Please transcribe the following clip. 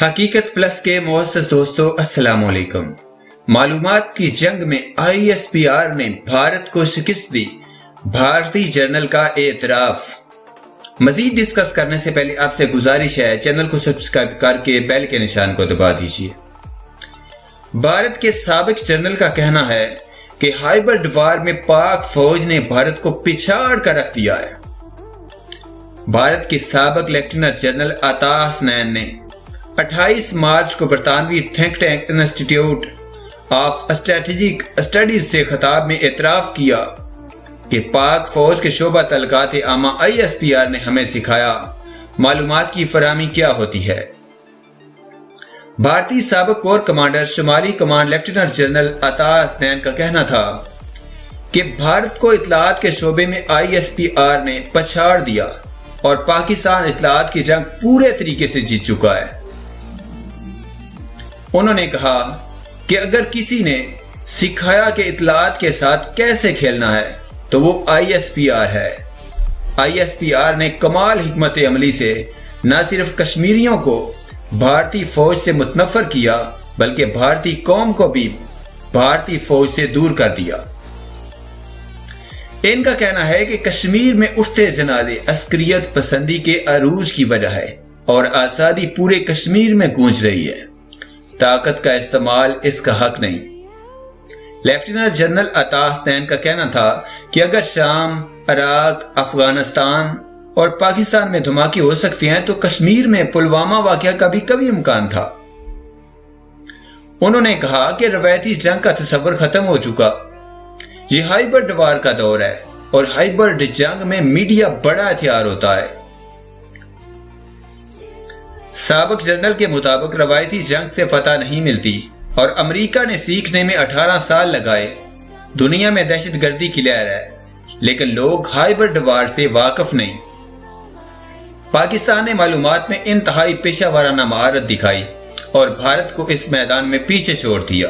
حقیقت پلس کے معزز دوستو السلام علیکم۔ معلومات کی جنگ میں ISPR نے بھارت کو شکست دی، بھارتی جرنل کا اعتراف۔ مزید ڈسکس کرنے سے پہلے آپ سے گزارش ہے چینل کو سبسکرائب کر کے بیل کے نشان کو دبا دیجیے۔ بھارت کے سابق جرنل کا کہنا ہے کہ خیبر وار میں پاک فوج نے بھارت کو پچھاڑ کر رکھ دیا ہے۔ بھارت کے سابق لیفٹیننٹ جنرل عطا حسنین نے 28 مارچ کو برطانوی think tank institute of strategic studies سے خطاب میں اعتراف کیا کہ پاک فوج کے شعبہ تعلقات عامہ ISPR نے ہمیں سکھایا معلومات کی فراہمی کیا ہوتی ہے۔ بھارتی سابق کور کمانڈر شمالی کمانڈ لیفٹیننٹ جنرل عطا حسنین کا کہنا تھا کہ بھارت کو اطلاعات کے شعبے میں ISPR نے پچھاڑ دیا اور پاکستان اطلاعات کی جنگ پورے طریقے سے جیت چکا ہے۔ انہوں نے کہا کہ اگر کسی نے سکھایا کہ اطلاعات کے ساتھ کیسے کھیلنا ہے تو وہ ISPR ہے۔ ISPR نے کمال حکمت عملی سے نہ صرف کشمیریوں کو بھارتی فوج سے متنفر کیا بلکہ بھارتی قوم کو بھی بھارتی فوج سے دور کر دیا۔ ان کا کہنا ہے کہ کشمیر میں اٹھتے جنازے عسکریت پسندی کے عروج کی وجہ ہے اور آزادی پورے کشمیر میں گونج رہی ہے، طاقت کا استعمال اس کا حق نہیں۔ لیفٹیننٹ جنرل عطا حسنین کا کہنا تھا کہ اگر شام، عراق، افغانستان اور پاکستان میں دھماکے ہو سکتے ہیں تو کشمیر میں پلوامہ واقعہ کا بھی کبھی امکان تھا۔ انہوں نے کہا کہ روایتی جنگ کا تصور ختم ہو چکا، یہ خیبر وار کا دور ہے اور خیبر جنگ میں میڈیا بڑا ہتھیار ہوتا ہے۔ سابق جنرل کے مطابق روایتی جنگ سے فتح نہیں ملتی اور امریکہ نے سیکھنے میں 18 سال لگائے۔ دنیا میں دہشت گردی کی لہر ہے لیکن لوگ خیبر وار سے واقف نہیں۔ پاکستان نے معلومات میں انتہائی پیشہ ورانہ مہارت دکھائی اور بھارت کو اس میدان میں پیچھے چھوڑ دیا۔